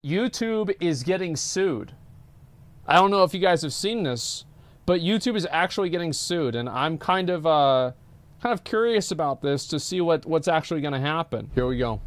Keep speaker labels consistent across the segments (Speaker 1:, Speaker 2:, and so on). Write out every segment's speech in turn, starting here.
Speaker 1: YouTube is getting sued. I don't know if you guys have seen this, but YouTube is actually getting sued, and I'm kind of curious about this to see what's actually going to happen. Here we go.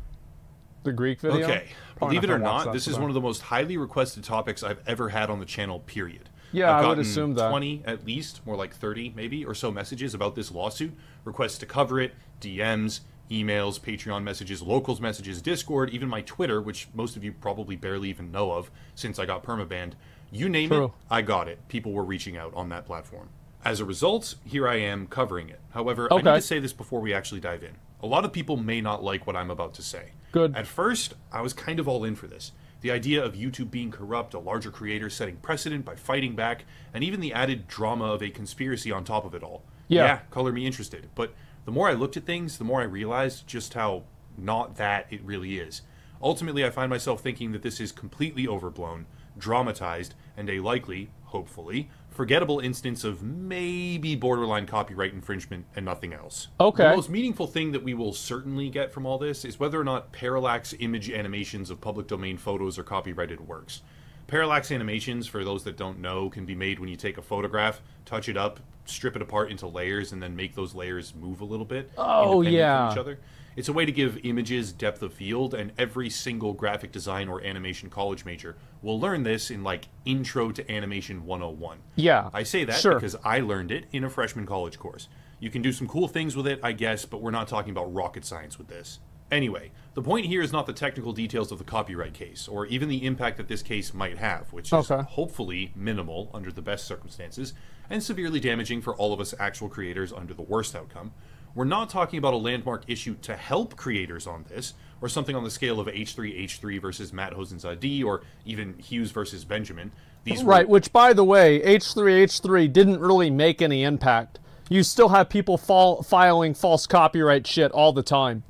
Speaker 1: The Greek video.
Speaker 2: Okay, believe it or not, this is one of the most highly requested topics I've ever had on the channel, period.
Speaker 1: Yeah,
Speaker 2: I've
Speaker 1: I would assume that.
Speaker 2: 20 at least, more like 30 maybe, or so messages about this lawsuit, requests to cover it, DMs, emails, Patreon messages, locals messages, Discord, even my Twitter, which most of you probably barely even know of since I got permabanned. You name it, I got it. People were reaching out on that platform. As a result, here I am covering it. However, I need to say this before we actually dive in. A lot of people may not like what I'm about to say.
Speaker 1: Good.
Speaker 2: At first, I was kind of all in for this. The idea of YouTube being corrupt, a larger creator setting precedent by fighting back, and even the added drama of a conspiracy on top of it all. Yeah, color me interested. But the more I looked at things, the more I realized just how not that it really is. Ultimately, I find myself thinking that this is completely overblown, dramatized, and a likely, hopefully, forgettable instance of maybe borderline copyright infringement and nothing else.
Speaker 1: Okay.
Speaker 2: The most meaningful thing that we will certainly get from all this is whether or not parallax image animations of public domain photos are copyrighted works. Parallax animations, for those that don't know, can be made when you take a photograph, touch it up, strip it apart into layers, and then make those layers move a little bit independent from each other. It's a way to give images depth of field, and every single graphic design or animation college major will learn this in, like, Intro to Animation 101.
Speaker 1: Yeah.
Speaker 2: I say that because I learned it in a freshman college course. You can do some cool things with it, I guess, but we're not talking about rocket science with this. Anyway, the point here is not the technical details of the copyright case, or even the impact that this case might have, which is hopefully minimal under the best circumstances, and severely damaging for all of us actual creators under the worst outcome. We're not talking about a landmark issue to help creators on this, or something on the scale of H3H3 versus Matt Hosenzadeh, or even Hughes versus Benjamin. These
Speaker 1: which, by the way, H3H3 didn't really make any impact. You still have people filing false copyright shit all the time.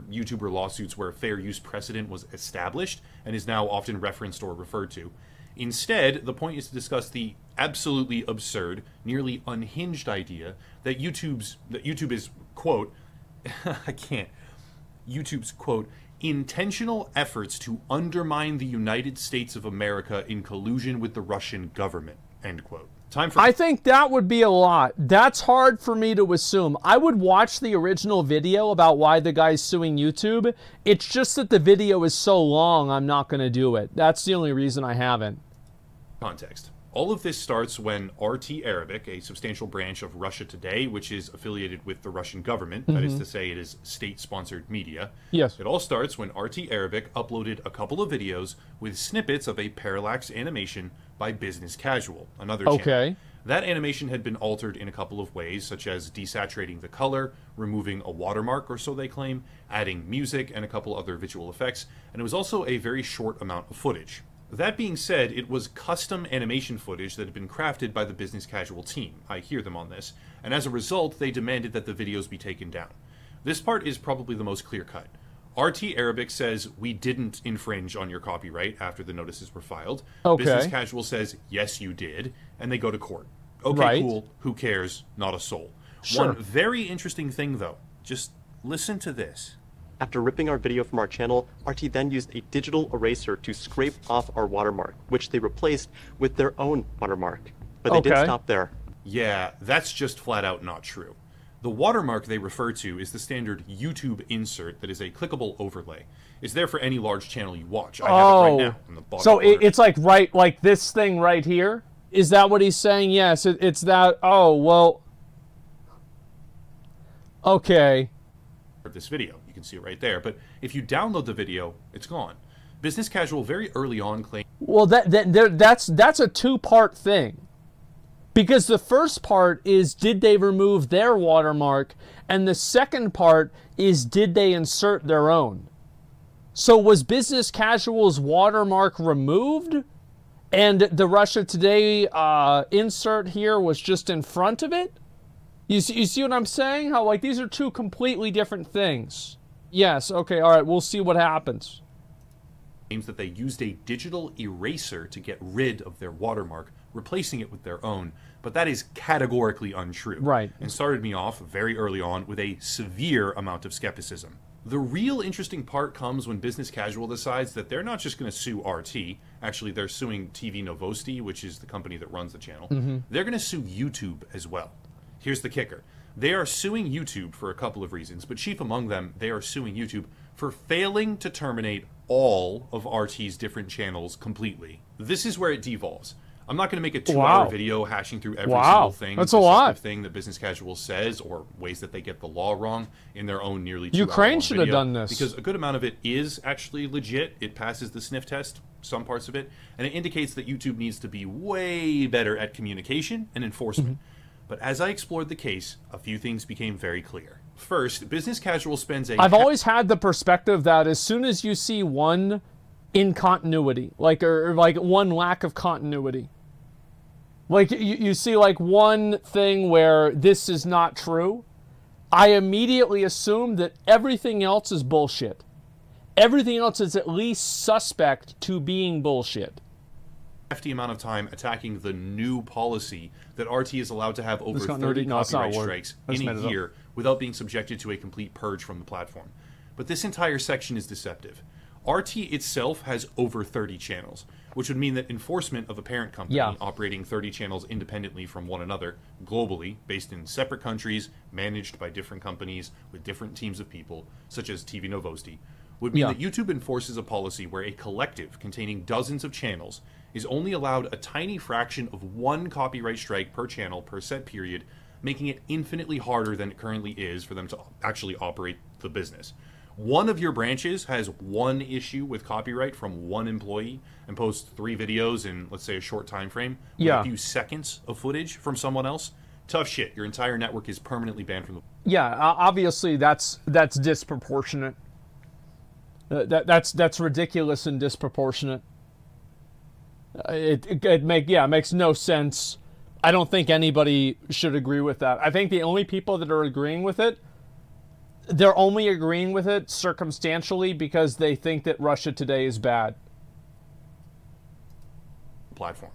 Speaker 2: YouTuber lawsuits where fair use precedent was established and is now often referenced or referred to. Instead, the point is to discuss the absolutely absurd, nearly unhinged idea that YouTube is, quote, YouTube's, quote, intentional efforts to undermine the United States of America in collusion with the Russian government, end quote.
Speaker 1: I think that would be a lot. That's hard for me to assume. I would watch the original video about why the guy's suing YouTube. It's just that the video is so long, I'm not going to do it. That's the only reason I haven't.
Speaker 2: Context. All of this starts when RT Arabic, a substantial branch of Russia Today, which is affiliated with the Russian government, that is to say it is state-sponsored media.
Speaker 1: Yes.
Speaker 2: It all starts when RT Arabic uploaded a couple of videos with snippets of a parallax animation by Business Casual, another channel. That animation had been altered in a couple of ways, such as desaturating the color, removing a watermark, or so they claim, adding music, and a couple other visual effects, and it was also a very short amount of footage. That being said, it was custom animation footage that had been crafted by the Business Casual team. I hear them on this. And as a result, they demanded that the videos be taken down. This part is probably the most clear-cut. RT Arabic says, we didn't infringe on your copyright after the notices were filed. Business Casual says, yes, you did. And they go to court. Okay, cool. Who cares? Not a soul. One very interesting thing, though. Just listen to this.
Speaker 3: After ripping our video from our channel, RT then used a digital eraser to scrape off our watermark, which they replaced with their own watermark. But they didn't stop there.
Speaker 2: Yeah, that's just flat out not true. The watermark they refer to is the standard YouTube insert that is a clickable overlay. It's there for any large channel you watch. I have it right now in the bottom
Speaker 1: so
Speaker 2: corner.
Speaker 1: It's like this thing right here? Is that what he's saying? Yes, it's that. Oh, well. Okay.
Speaker 2: This video. You can see it right there. But if you download the video, it's gone. Business Casual very early on claimed...
Speaker 1: Well, that's a two-part thing. Because the first part is, did they remove their watermark? And the second part is, did they insert their own? So was Business Casual's watermark removed? And the Russia Today insert here was just in front of it? You see what I'm saying? How, like, these are two completely different things. Yes, okay, all right, we'll see what happens.
Speaker 2: Claims that they used a digital eraser to get rid of their watermark, replacing it with their own, but that is categorically untrue.
Speaker 1: Right.
Speaker 2: And started me off very early on with a severe amount of skepticism. The real interesting part comes when Business Casual decides that they're not just going to sue RT. Actually, they're suing TV Novosti, which is the company that runs the channel. They're going to sue YouTube as well. Here's the kicker. They are suing YouTube for a couple of reasons, but chief among them, they are suing YouTube for failing to terminate all of RT's different channels completely. This is where it devolves. I'm not going to make a 2-hour video hashing through every single thing.
Speaker 1: That's a lot.
Speaker 2: Thing that Business Casual says, or ways that they get the law wrong in their own nearly 2-hour
Speaker 1: Ukraine should have done this.
Speaker 2: Because a good amount of it is actually legit. It passes the sniff test, some parts of it, and it indicates that YouTube needs to be way better at communication and enforcement. But as I explored the case, a few things became very clear. First, Business Casual spends a...
Speaker 1: I've always had the perspective that as soon as you see one incontinuity, or like one lack of continuity, like you see like one thing where this is not true, I immediately assume that everything else is bullshit. Everything else is at least suspect to being bullshit.
Speaker 2: Hefty amount of time attacking the new policy that RT is allowed to have over 30 copyright strikes in a year without being subjected to a complete purge from the platform. But this entire section is deceptive. RT itself has over 30 channels, which would mean that enforcement of a parent company operating 30 channels independently from one another, globally, based in separate countries, managed by different companies with different teams of people, such as TV Novosti, would mean that YouTube enforces a policy where a collective containing dozens of channels is only allowed a tiny fraction of one copyright strike per channel per set period, making it infinitely harder than it currently is for them to actually operate the business. One of your branches has one issue with copyright from one employee and posts 3 videos in, let's say, a short time frame with a few seconds of footage from someone else. Tough shit. Your entire network is permanently banned from the...
Speaker 1: Yeah, obviously that's disproportionate. That's ridiculous and disproportionate. It makes no sense. I don't think anybody should agree with that. I think the only people that are agreeing with it, they're only agreeing with it circumstantially because they think that Russia Today is bad.
Speaker 2: Platform.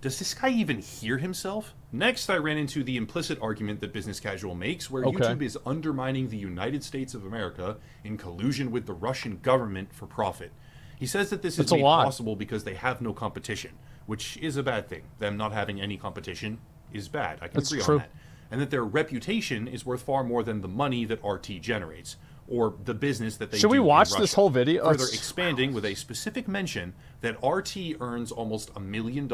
Speaker 2: Does this guy even hear himself? Next, I ran into the implicit argument that Business Casual makes, where YouTube is undermining the United States of America in collusion with the Russian government for profit. He says that this is made possible because they have no competition, which is a bad thing. Them not having any competition is bad. I can agree on that. And that their reputation is worth far more than the money that RT generates, or the business that they do.
Speaker 1: Should we watch this whole video?
Speaker 2: Further expanding with a specific mention that RT earns almost $1 million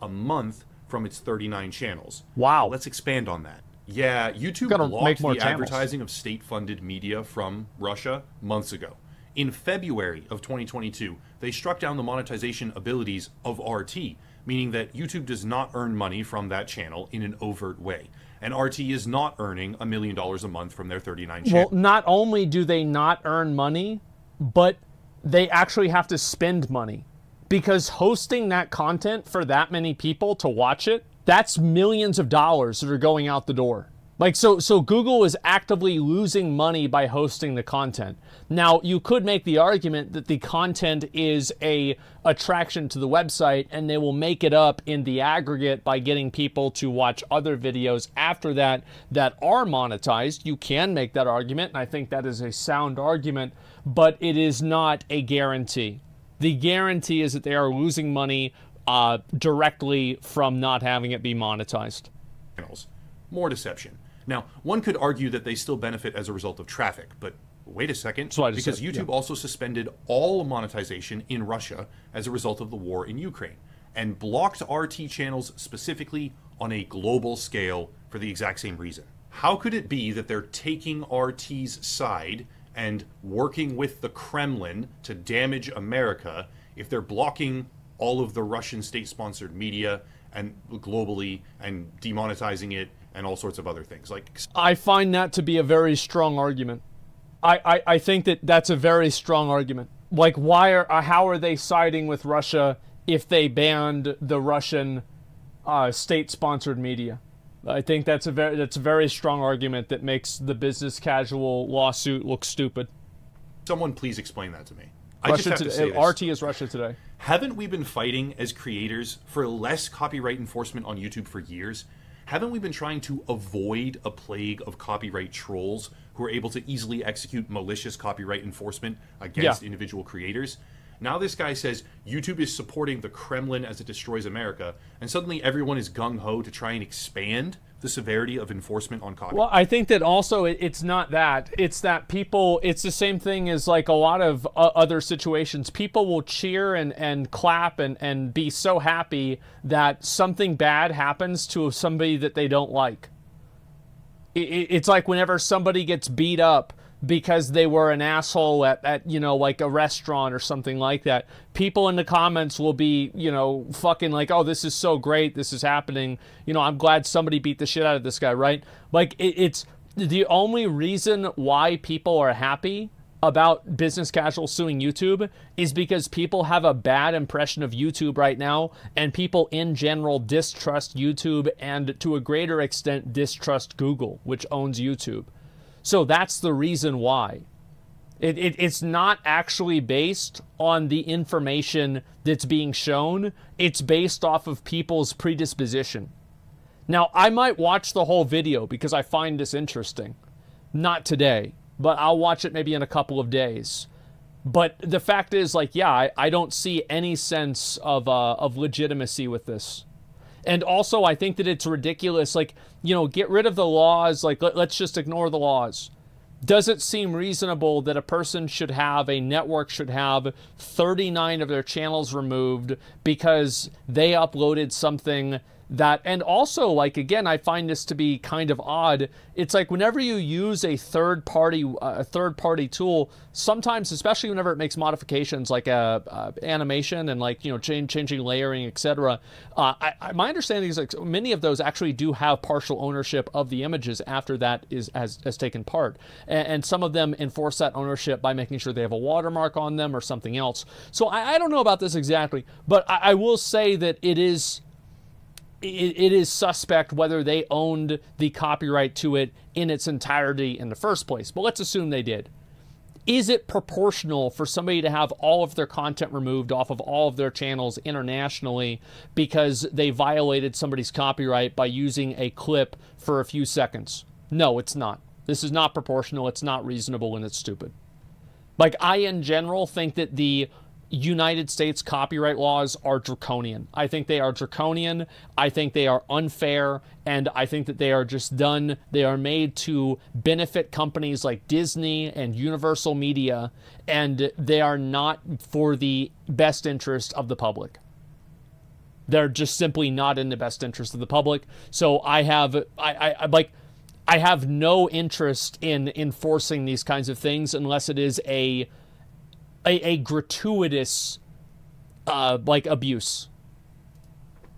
Speaker 2: a month from its 39 channels.
Speaker 1: Wow.
Speaker 2: Let's expand on that. Yeah, YouTube blocked the advertising of state-funded media from Russia months ago. In February of 2022, they struck down the monetization abilities of RT, meaning that YouTube does not earn money from that channel in an overt way. And RT is not earning $1 million a month from their 39 channels.
Speaker 1: Well, not only do they not earn money, but they actually have to spend money. Because hosting that content for that many people to watch it, that's millions of dollars that are going out the door. Like, so Google is actively losing money by hosting the content. Now, you could make the argument that the content is a attraction to the website and they will make it up in the aggregate by getting people to watch other videos after that are monetized. You can make that argument, and I think that is a sound argument, but it is not a guarantee. The guarantee is that they are losing money directly from not having it be monetized.
Speaker 2: More deception. Now, one could argue that they still benefit as a result of traffic, but wait a second, because YouTube also suspended all monetization in Russia as a result of the war in Ukraine, and blocked RT channels specifically on a global scale for the exact same reason. How could it be that they're taking RT's side and working with the Kremlin to damage America if they're blocking all of the Russian state-sponsored media and globally and demonetizing it and all sorts of other things? Like,
Speaker 1: I find that to be a very strong argument. I think that that's a very strong argument. Like, how are they siding with Russia if they banned the Russian state-sponsored media? I think that's a very strong argument that makes the Business Casual lawsuit look stupid.
Speaker 2: Someone please explain that to me.
Speaker 1: RT is Russia Today.
Speaker 2: Haven't we been fighting as creators for less copyright enforcement on YouTube for years? Haven't we been trying to avoid a plague of copyright trolls who are able to easily execute malicious copyright enforcement against individual creators? Now this guy says YouTube is supporting the Kremlin as it destroys America, and suddenly everyone is gung-ho to try and expand the severity of enforcement on copyright.
Speaker 1: Well, I think that also it's not that. It's that people, it's the same thing as like a lot of other situations. People will cheer and clap and be so happy that something bad happens to somebody that they don't like. It's like whenever somebody gets beat up because they were an asshole at you know, like a restaurant or something like that, people in the comments will be, you know, fucking like, oh, this is so great, this is happening, you know, I'm glad somebody beat the shit out of this guy, right? Like, it's the only reason why people are happy about business casual suing YouTube is because people have a bad impression of YouTube right now, and people in general distrust YouTube, and to a greater extent distrust Google, which owns YouTube. So that's the reason why. It's not actually based on the information that's being shown. It's based off of people's predisposition. Now, I might watch the whole video because I find this interesting. Not today, but I'll watch it maybe in a couple of days. But the fact is, like, yeah, I don't see any sense of legitimacy with this. And also, I think that it's ridiculous. Like, you know, get rid of the laws. Like, let's just ignore the laws. Does it seem reasonable that a person should have, a network should have 39 of their channels removed because they uploaded something that, and also, like, again, I find this to be kind of odd. It's like whenever you use a third-party tool, sometimes, especially whenever it makes modifications like animation and, like, you know, changing layering, etc. My understanding is, like, many of those actually do have partial ownership of the images after that has taken part, and some of them enforce that ownership by making sure they have a watermark on them or something else. So I don't know about this exactly, but I will say that it is suspect whether they owned the copyright to it in its entirety in the first place. But let's assume they did. Is it proportional for somebody to have all of their content removed off of all of their channels internationally because they violated somebody's copyright by using a clip for a few seconds? No, it's not. This is not proportional, it's not reasonable, and it's stupid. Like, I, in general, think that the United States copyright laws are draconian. I think they are draconian. I think they are unfair, and I think that they are just done. They are made to benefit companies like Disney and Universal Media, and they are not for the best interest of the public. They're just simply not in the best interest of the public. So I have no interest in enforcing these kinds of things unless it is a gratuitous like abuse.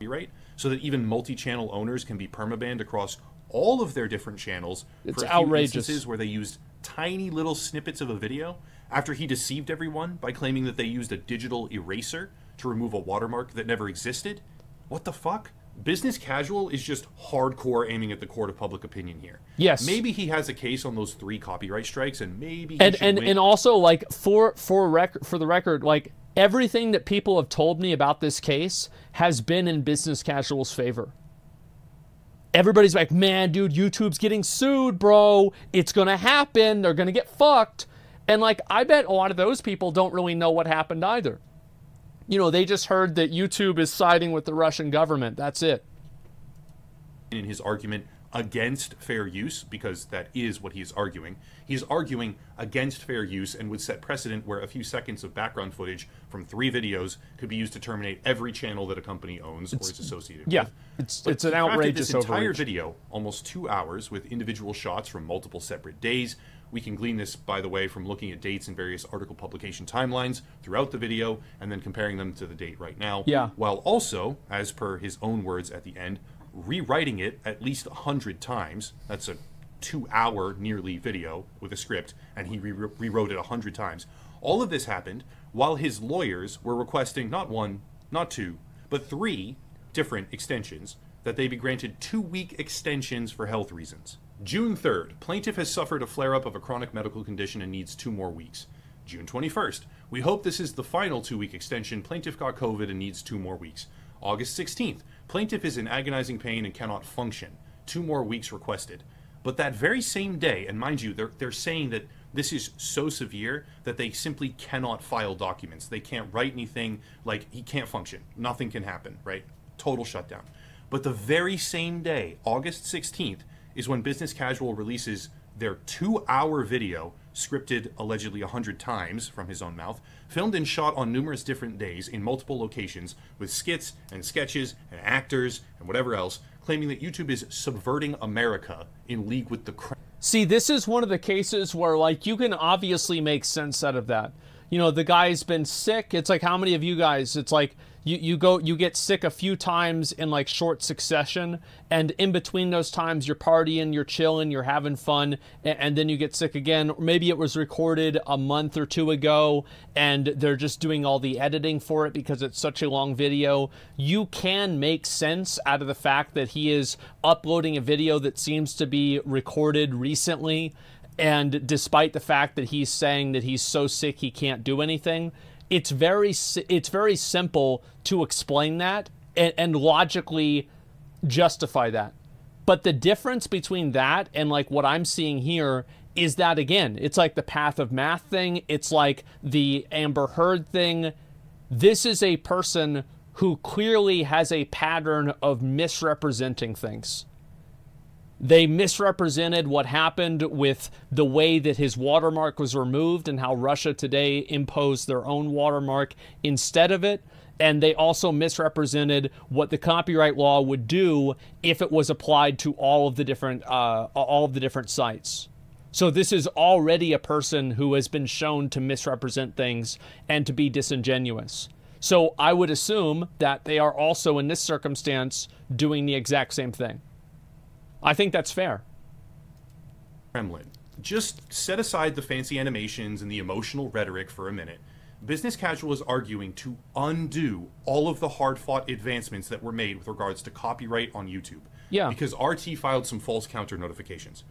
Speaker 2: Right? So that even multi-channel owners can be permabanned across all of their different channels.
Speaker 1: It's
Speaker 2: for a few
Speaker 1: outrageous.
Speaker 2: Instances where they used tiny little snippets of a video after he deceived everyone by claiming that they used a digital eraser to remove a watermark that never existed. What the fuck? Business Casual is just hardcore aiming at the court of public opinion here.
Speaker 1: Yes.
Speaker 2: Maybe he has a case on those 3 copyright strikes, and maybe he should win.
Speaker 1: And also, like, for the record, like, everything that people have told me about this case has been in Business Casual's favor. Everybody's like, man, dude, YouTube's getting sued, bro. It's gonna happen. They're gonna get fucked. And, like, I bet a lot of those people don't really know what happened either. You know, they just heard that YouTube is siding with the Russian government. That's it.
Speaker 2: In his argument against fair use, because that is what he's arguing against fair use and would set precedent where a few seconds of background footage from 3 videos could be used to terminate every channel that a company owns or is associated with.
Speaker 1: It's an outrageous
Speaker 2: this entire video, almost 2 hours, with individual shots from multiple separate days. We can glean this, by the way, from looking at dates in various article publication timelines throughout the video and then comparing them to the date right now.
Speaker 1: Yeah.
Speaker 2: While also, as per his own words at the end, rewriting it at least 100 times. That's a 2-hour nearly video with a script, and he rewrote it 100 times. All of this happened while his lawyers were requesting not 1, not 2, but 3 different extensions, that they be granted 2-week extensions for health reasons. June 3rd, plaintiff has suffered a flare-up of a chronic medical condition and needs 2 more weeks. June 21st, we hope this is the final 2-week extension. Plaintiff got COVID and needs 2 more weeks. August 16th, plaintiff is in agonizing pain and cannot function. 2 more weeks requested. But that very same day, and mind you, they're saying that this is so severe that they simply cannot file documents. They can't write anything, like he can't function. Nothing can happen, right? Total shutdown. But the very same day, August 16th, is when Business Casual releases their 2-hour video, scripted allegedly 100 times from his own mouth, filmed and shot on numerous different days in multiple locations with skits and sketches and actors and whatever else, claiming that YouTube is subverting America in league with the Kremlin.
Speaker 1: See, this is one of the cases where, like, you can obviously make sense out of that. You know, the guy's been sick. It's like, how many of you guys, it's like, you get sick a few times in like short succession, and in between those times you're partying, you're chilling, you're having fun, and then you get sick again. Or maybe it was recorded a month or 2 ago and they're just doing all the editing for it because it's such a long video. You can make sense out of the fact that he is uploading a video that seems to be recorded recently, and despite the fact that he's saying that he's so sick he can't do anything. It's very simple to explain that and logically justify that. But the difference between that and like what I'm seeing here is that, again, it's like the Path of Math thing. It's like the Amber Heard thing. This is a person who clearly has a pattern of misrepresenting things. They misrepresented what happened with the way that his watermark was removed and how Russia Today imposed their own watermark instead of it. And they also misrepresented what the copyright law would do if it was applied to all of the different sites. So this is already a person who has been shown to misrepresent things and to be disingenuous. So I would assume that they are also in this circumstance doing the exact same thing. I think that's fair.
Speaker 2: Kremlin. Just set aside the fancy animations and the emotional rhetoric for a minute. Business Casual is arguing to undo all of the hard-fought advancements that were made with regards to copyright on YouTube.
Speaker 1: Yeah.
Speaker 2: Because RT filed some false counter notifications.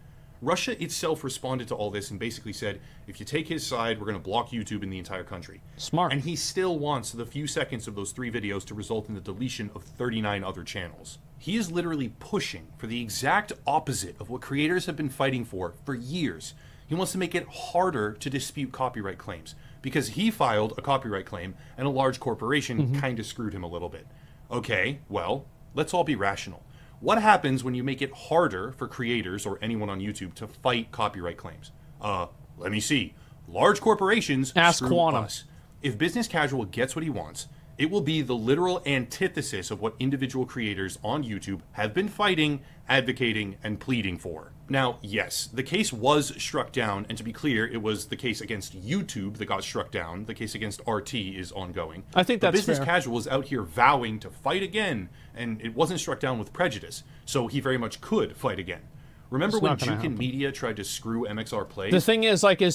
Speaker 2: Russia itself responded to all this and basically said, if you take his side, we're going to block YouTube in the entire country.
Speaker 1: Smart.
Speaker 2: And he still wants the few seconds of those 3 videos to result in the deletion of 39 other channels. He is literally pushing for the exact opposite of what creators have been fighting for years. He wants to make it harder to dispute copyright claims because he filed a copyright claim and a large corporation kind of screwed him a little bit. Okay, well, let's all be rational. What happens when you make it harder for creators or anyone on YouTube to fight copyright claims? Let me see. Large corporations screw us. If Business Casual gets what he wants, it will be the literal antithesis of what individual creators on YouTube have been fighting, advocating, and pleading for. Now, yes, the case was struck down, and to be clear, it was the case against YouTube that got struck down. The case against RT is ongoing.
Speaker 1: I think that's
Speaker 2: Business
Speaker 1: fair.
Speaker 2: Casual is out here vowing to fight again, and it wasn't struck down with prejudice, so he very much could fight again. Remember when Jukin Media tried to screw MXR Plays?
Speaker 1: The thing is, like, as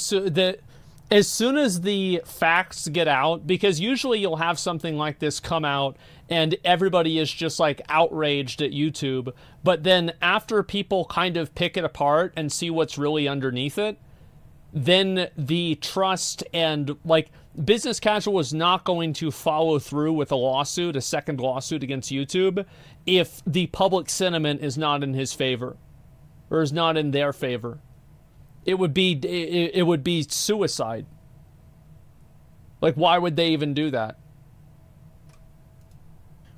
Speaker 1: soon as the facts get out, because usually you'll have something like this come out and everybody is just like outraged at YouTube, but then after people kind of pick it apart and see what's really underneath it, then the trust and like Business Casual is not going to follow through with a lawsuit, a second lawsuit against YouTube, if the public sentiment is not in his favor or is not in their favor. It would be suicide. Like, why would they even do that?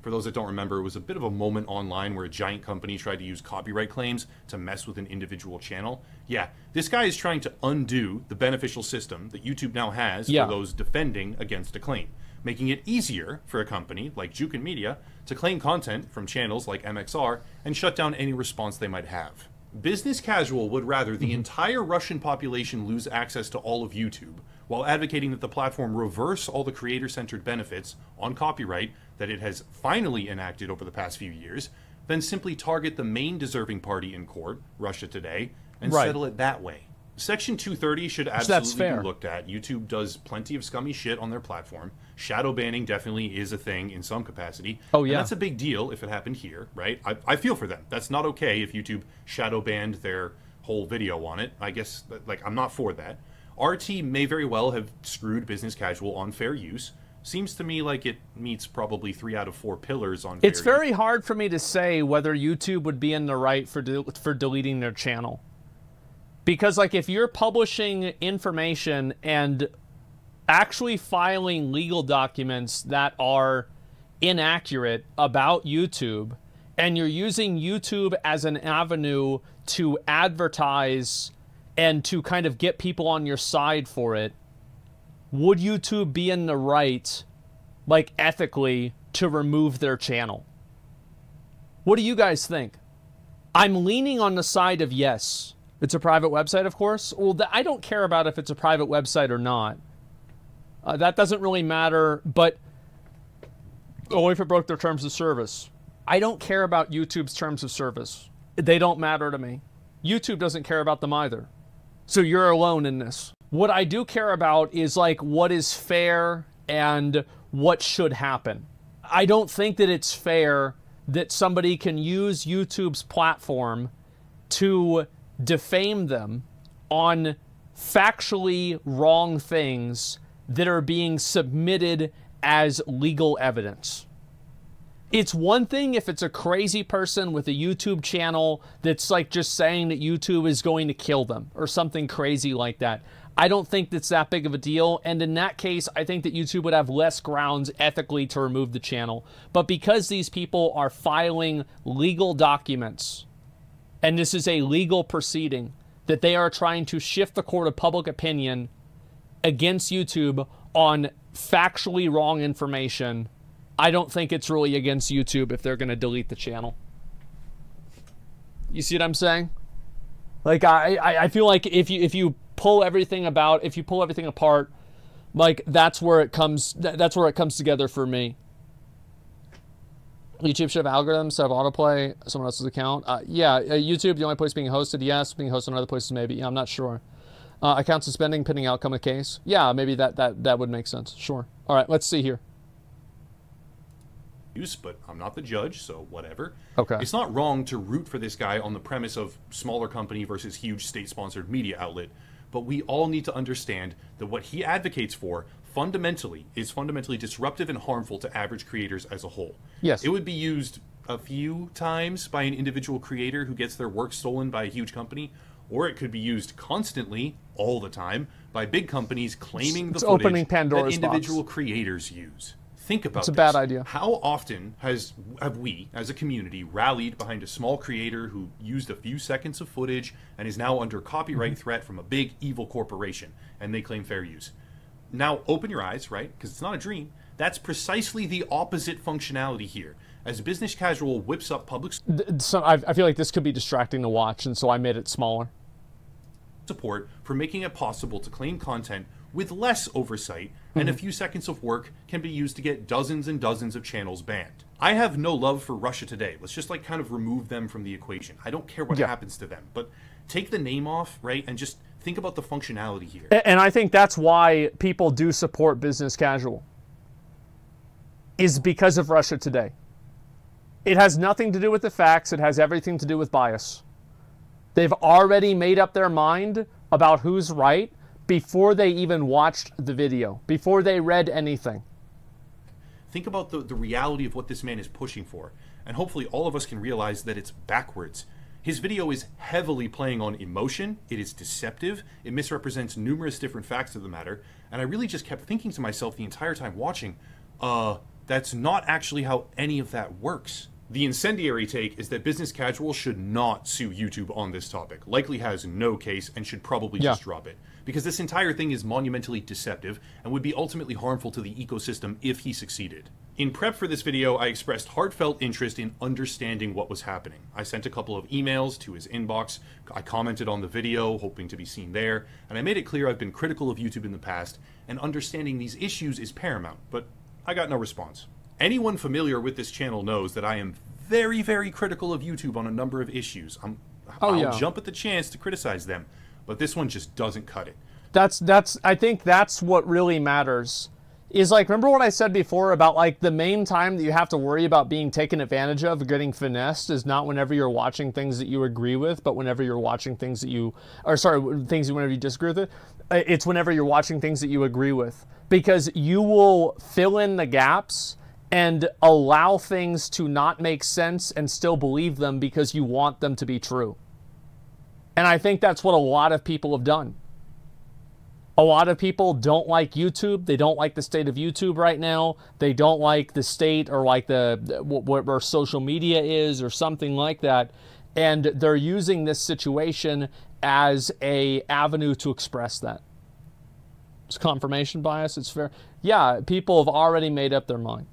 Speaker 2: For those that don't remember, it was a bit of a moment online where a giant company tried to use copyright claims to mess with an individual channel. Yeah, this guy is trying to undo the beneficial system that YouTube now has for those defending against a claim, making it easier for a company like Jukin Media to claim content from channels like MXR and shut down any response they might have. Business Casual would rather the entire Russian population lose access to all of YouTube, while advocating that the platform reverse all the creator-centered benefits on copyright that it has finally enacted over the past few years, than simply target the main deserving party in court, Russia Today, and settle it that way. Section 230 should absolutely be looked at. YouTube does plenty of scummy shit on their platform. Shadow banning definitely is a thing in some capacity. Oh, yeah. And that's a big deal if it happened here, right? I feel for them. That's not okay if YouTube shadow banned their whole video on it. I guess, like, I'm not for that. RT may very well have screwed Business Casual on fair use. Seems to me like it meets probably 3 out of 4 pillars on
Speaker 1: It's very hard for me to say whether YouTube would be in the right for deleting their channel. Because, like, if you're publishing information and actually filing legal documents that are inaccurate about YouTube, and you're using YouTube as an avenue to advertise and to kind of get people on your side for it, would YouTube be in the right, like, ethically, to remove their channel? What do you guys think? I'm leaning on the side of yes. It's a private website, of course. Well, I don't care about if it's a private website or not. That doesn't really matter, but only if it broke their terms of service. I don't care about YouTube's terms of service. They don't matter to me. YouTube doesn't care about them either. So you're alone in this. What I do care about is, like, what is fair and what should happen. I don't think that it's fair that somebody can use YouTube's platform to defame them on factually wrong things that are being submitted as legal evidence. It's one thing if it's a crazy person with a YouTube channel that's, like, just saying that YouTube is going to kill them or something crazy like that. I don't think that's that big of a deal, and in that case, I think that YouTube would have less grounds ethically to remove the channel. But because these people are filing legal documents, and this is a legal proceeding, that they are trying to shift the court of public opinion against YouTube on factually wrong information, I don't think it's really against YouTube if they're going to delete the channel. You see what I'm saying? Like, I feel like if you pull everything apart, like, that's where it comes together for me. YouTube should have algorithms instead of autoplay someone else's account. Yeah, YouTube, the only place being hosted, yes. Being hosted in other places, maybe. Yeah, I'm not sure. Account suspending, pending outcome of case. Yeah, maybe that would make sense. Sure. All right, let's see here.
Speaker 2: But I'm not the judge, so whatever.
Speaker 1: Okay.
Speaker 2: It's not wrong to root for this guy on the premise of smaller company versus huge state-sponsored media outlet, but we all need to understand that what he advocates for is fundamentally disruptive and harmful to average creators as a whole.
Speaker 1: Yes.
Speaker 2: It would be used a few times by an individual creator who gets their work stolen by a huge company, or it could be used constantly, all the time, by big companies claiming the footage that individual creators use. Think about this.
Speaker 1: It's a bad idea.
Speaker 2: How often have we, as a community, rallied behind a small creator who used a few seconds of footage and is now under copyright threat from a big evil corporation, and they claim fair use? Now, open your eyes, right? Because it's not a dream. That's precisely the opposite functionality here. As business casual whips up public
Speaker 1: so I feel like this could be distracting to watch, and so I made it smaller.
Speaker 2: Support for making it possible to claim content with less oversight, and a few seconds of work can be used to get dozens and dozens of channels banned. I have no love for Russia Today. Let's just, like, kind of remove them from the equation. I don't care what happens to them, but take the name off, right, and just think about the functionality here.
Speaker 1: And I think that's why people do support business casual, is because of Russia Today. It has nothing to do with the facts. It has everything to do with bias. They've already made up their mind about who's right before they even watched the video, before they read anything.
Speaker 2: Think about the reality of what this man is pushing for, and hopefully all of us can realize that it's backwards. His video is heavily playing on emotion, it is deceptive, it misrepresents numerous different facts of the matter, and I really just kept thinking to myself the entire time watching, that's not actually how any of that works. The incendiary take is that business casual should not sue YouTube on this topic. Likely has no case and should probably just drop it. Because this entire thing is monumentally deceptive and would be ultimately harmful to the ecosystem if he succeeded. In prep for this video, I expressed heartfelt interest in understanding what was happening. I sent a couple of emails to his inbox, I commented on the video, hoping to be seen there, and I made it clear I've been critical of YouTube in the past, and understanding these issues is paramount, but I got no response. Anyone familiar with this channel knows that I am very, very critical of YouTube on a number of issues. I'll jump at the chance to criticize them, but this one just doesn't cut it.
Speaker 1: I think that's what really matters. Is, like, remember what I said before about, like, the main time that you have to worry about being taken advantage of, getting finessed, is not whenever you're watching things that you agree with, but whenever you're watching things that whenever you disagree with it. It's whenever you're watching things that you agree with, because you will fill in the gaps and allow things to not make sense and still believe them because you want them to be true. And I think that's what a lot of people have done. A lot of people don't like YouTube. They don't like the state of YouTube right now. They don't like the state or like where social media is or something like that. And they're using this situation as a avenue to express that. It's confirmation bias. It's fair. Yeah, people have already made up their mind.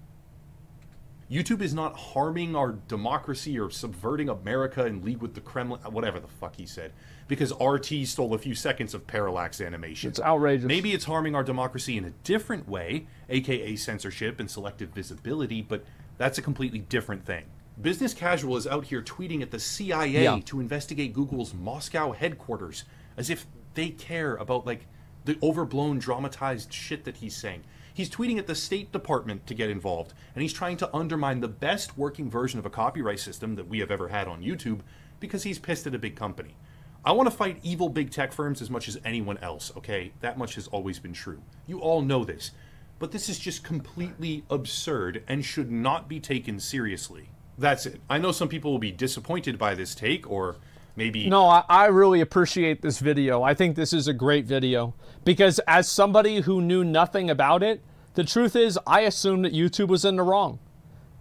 Speaker 2: YouTube is not harming our democracy or subverting America in league with the Kremlin, whatever the fuck he said, because RT stole a few seconds of parallax animation.
Speaker 1: It's outrageous.
Speaker 2: Maybe it's harming our democracy in a different way, aka censorship and selective visibility, but that's a completely different thing. Business Casual is out here tweeting at the CIA to investigate Google's Moscow headquarters, as if they care about, like, the overblown, dramatized shit that he's saying. He's tweeting at the State Department to get involved, and he's trying to undermine the best working version of a copyright system that we have ever had on YouTube because he's pissed at a big company. I want to fight evil big tech firms as much as anyone else, okay? That much has always been true. You all know this. But this is just completely absurd and should not be taken seriously. That's it. I know some people will be disappointed by this take, or maybe...
Speaker 1: No, I really appreciate this video. I think this is a great video. Because as somebody who knew nothing about it, the truth is, I assumed that YouTube was in the wrong.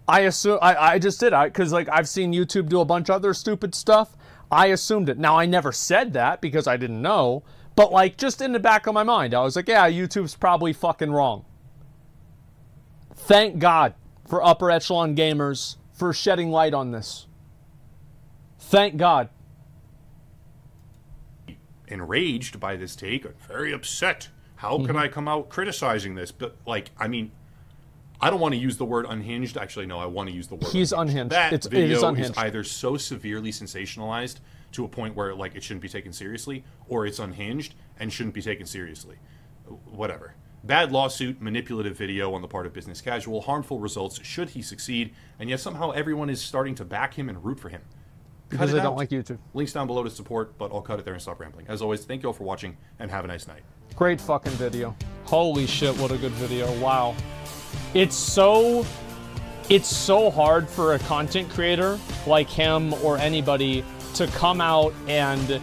Speaker 1: I just did. Because, like, I've seen YouTube do a bunch of other stupid stuff. I assumed it. Now, I never said that because I didn't know. But, like, just in the back of my mind, I was like, yeah, YouTube's probably fucking wrong. Thank God for upper echelon gamers for shedding light on this. Thank God.
Speaker 2: Enraged by this take, very upset. How can I come out criticizing this? But, like, I mean, I don't want to use the word unhinged. Actually, no, I want to use the word
Speaker 1: He's
Speaker 2: unhinged.
Speaker 1: That
Speaker 2: video is either so severely sensationalized to a point where, like, it shouldn't be taken seriously, or it's unhinged and shouldn't be taken seriously. Whatever. Bad lawsuit, manipulative video on the part of Business Casual, harmful results should he succeed, and yet somehow everyone is starting to back him and root for him.
Speaker 1: Because they don't like YouTube.
Speaker 2: Links down below to support, but I'll cut it there and stop rambling. As always, thank you all for watching, and have a nice night.
Speaker 1: Great fucking video. Holy shit, what a good video. Wow. It's so hard for a content creator like him or anybody to come out and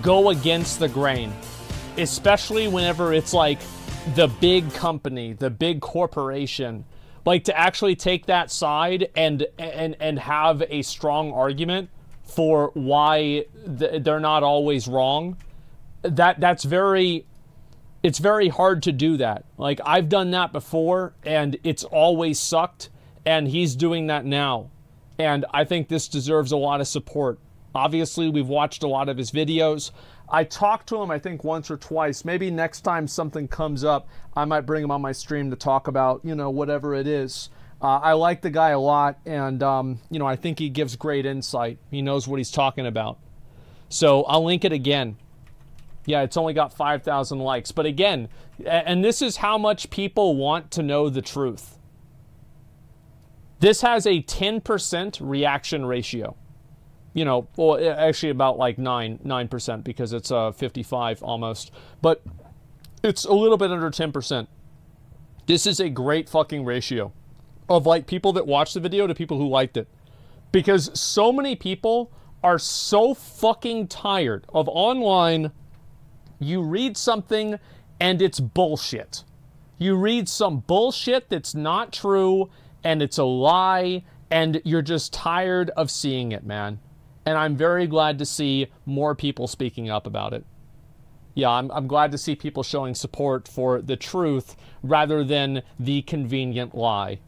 Speaker 1: go against the grain. Especially whenever it's like the big company, the big corporation. Like, to actually take that side and have a strong argument for why they're not always wrong. It's very hard to do that. Like, I've done that before and it's always sucked, and he's doing that now. And I think this deserves a lot of support. Obviously, we've watched a lot of his videos. I talked to him, I think, once or twice. Maybe next time something comes up, I might bring him on my stream to talk about, you know, whatever it is. I like the guy a lot, and, you know, I think he gives great insight. He knows what he's talking about. So I'll link it again. Yeah, it's only got 5,000 likes. But again, and this is how much people want to know the truth. This has a 10% reaction ratio. You know, well, actually about like 9% because it's 55 almost. But it's a little bit under 10%. This is a great fucking ratio of, like, people that watched the video to people who liked it. Because so many people are so fucking tired of online, you read something and it's bullshit. You read some bullshit that's not true and it's a lie, and you're just tired of seeing it, man. And I'm very glad to see more people speaking up about it. Yeah, I'm glad to see people showing support for the truth rather than the convenient lie.